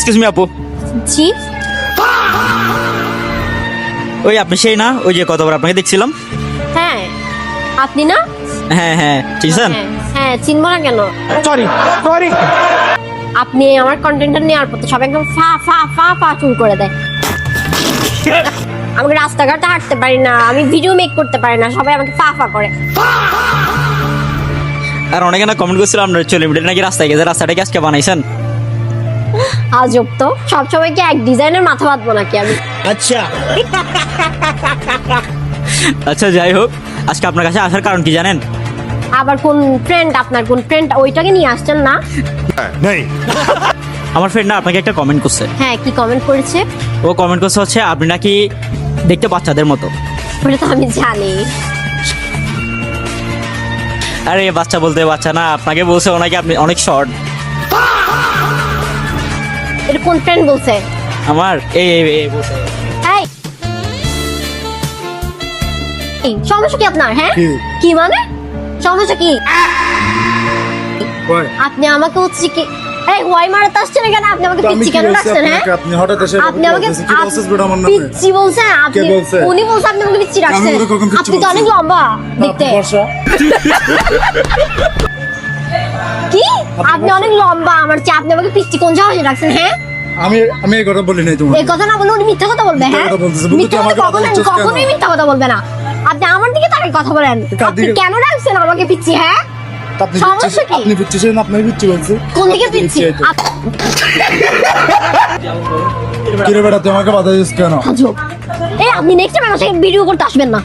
Excuse me আপু, জি ওই আপনি সেই না, ওই যে কতবার আপনাকে দেখছিলাম। হ্যাঁ আপনি না? হ্যাঁ হ্যাঁ চিনছেন? হ্যাঁ হ্যাঁ চিনবো না কেন? সরি সরি আপনি আমার কন্টেন্টটা নেওয়ার পর তো সব একদম ফা ফা ফা ফা শুরু করে দেয়। আমি রাস্তাঘাটে হাঁটতে পারি না, আমি ভিডিও মেক করতে পারি না, সবাই আমাকে ফা ফা করে। আর অনেকে না কমেন্ট করছিলাম আপনার চলে মিটে নাকি রাস্তায় গেছে, রাস্তাটা কি আজকে বানাইছেন? আজব তো, সবসময় কি এক ডিজাইনের মাথা বাঁধবো নাকি আমি? আচ্ছা আচ্ছা যাই হোক, আজকে আপনার কাছে আসার কারণ কি জানেন? আবার কোন ফ্রেন্ড, আপনার কোন ফ্রেন্ড ওইটাকে নিয়ে আসছেন না? আমার ফ্রেন্ড না আপনাকে একটা কমেন্ট করছে। হ্যাঁ কি কমেন্ট করেছে? ও কমেন্ট করছে হচ্ছে আপনি নাকি দেখতে বাচ্চাদের মতো। ওটা তো আমি জানি। আরে বাচ্চা বলতে বাচ্চা না, আপনাকে বলছে ওনাকে আপনি অনেক শর্ট। এটা কোন ফ্রেন্ড বলছে? আমার এই এই বলছে। এই এই, সমস্যা কি আপনার? হ্যাঁ কি? কি মানে সমস্যা কি? আপনি আমাকে হচ্ছে কি এই ওয়াই মারাতে আসছেন কেন? আপনি আমাকে পিচ্চি কেন ডাকছেন? হ্যাঁ আপনি হঠাৎ এসে আপনি আমাকে কি বলছিস বেটা আমার নামে? পিচ্চি বলছেন আপনি? কে বলছে? উনি বলছে আপনি আমাকে পিচ্চি ডাকছেন। আমি ওকে কখন পিচ্চি আপনি তো অনেক বলছি? লম্বা দেখতে। বর্ষা কি আপনি অনেক লম্বা আমার চেয়ে, আপনি আমাকে পিচ্চি কোন সাহসে ডাকছেন? হ্যাঁ আমি এই কথা বলি নাই তোমার। এই কথা না বলে উনি মিথ্যা কথা বলবে। হ্যাঁ কথা বলতেছে, বন্ধু, মিথ্যা তুই কথা আমাকে কখনোই বলছিস কেন? কখনোই মিথ্যা কথা বলবে না। আপনি আমার দিকে তাকিয়ে কথা বলেন। কার আপনি দিকে? কেন ডাকছেন আমাকে পিচ্চি? হ্যাঁ আপনি সমস্যা কি? আপনি পিচ্ছি ছিলেন, আপনার পিচ্ছি বলছে। কোন দিকে পিচ্চি? কিরে বেটা তুই আমাকে বাধা দিস কেন? আজব। এই আপনি নেক্সট টাইম আমার সাথে ভিডিও করতে আসবেন না।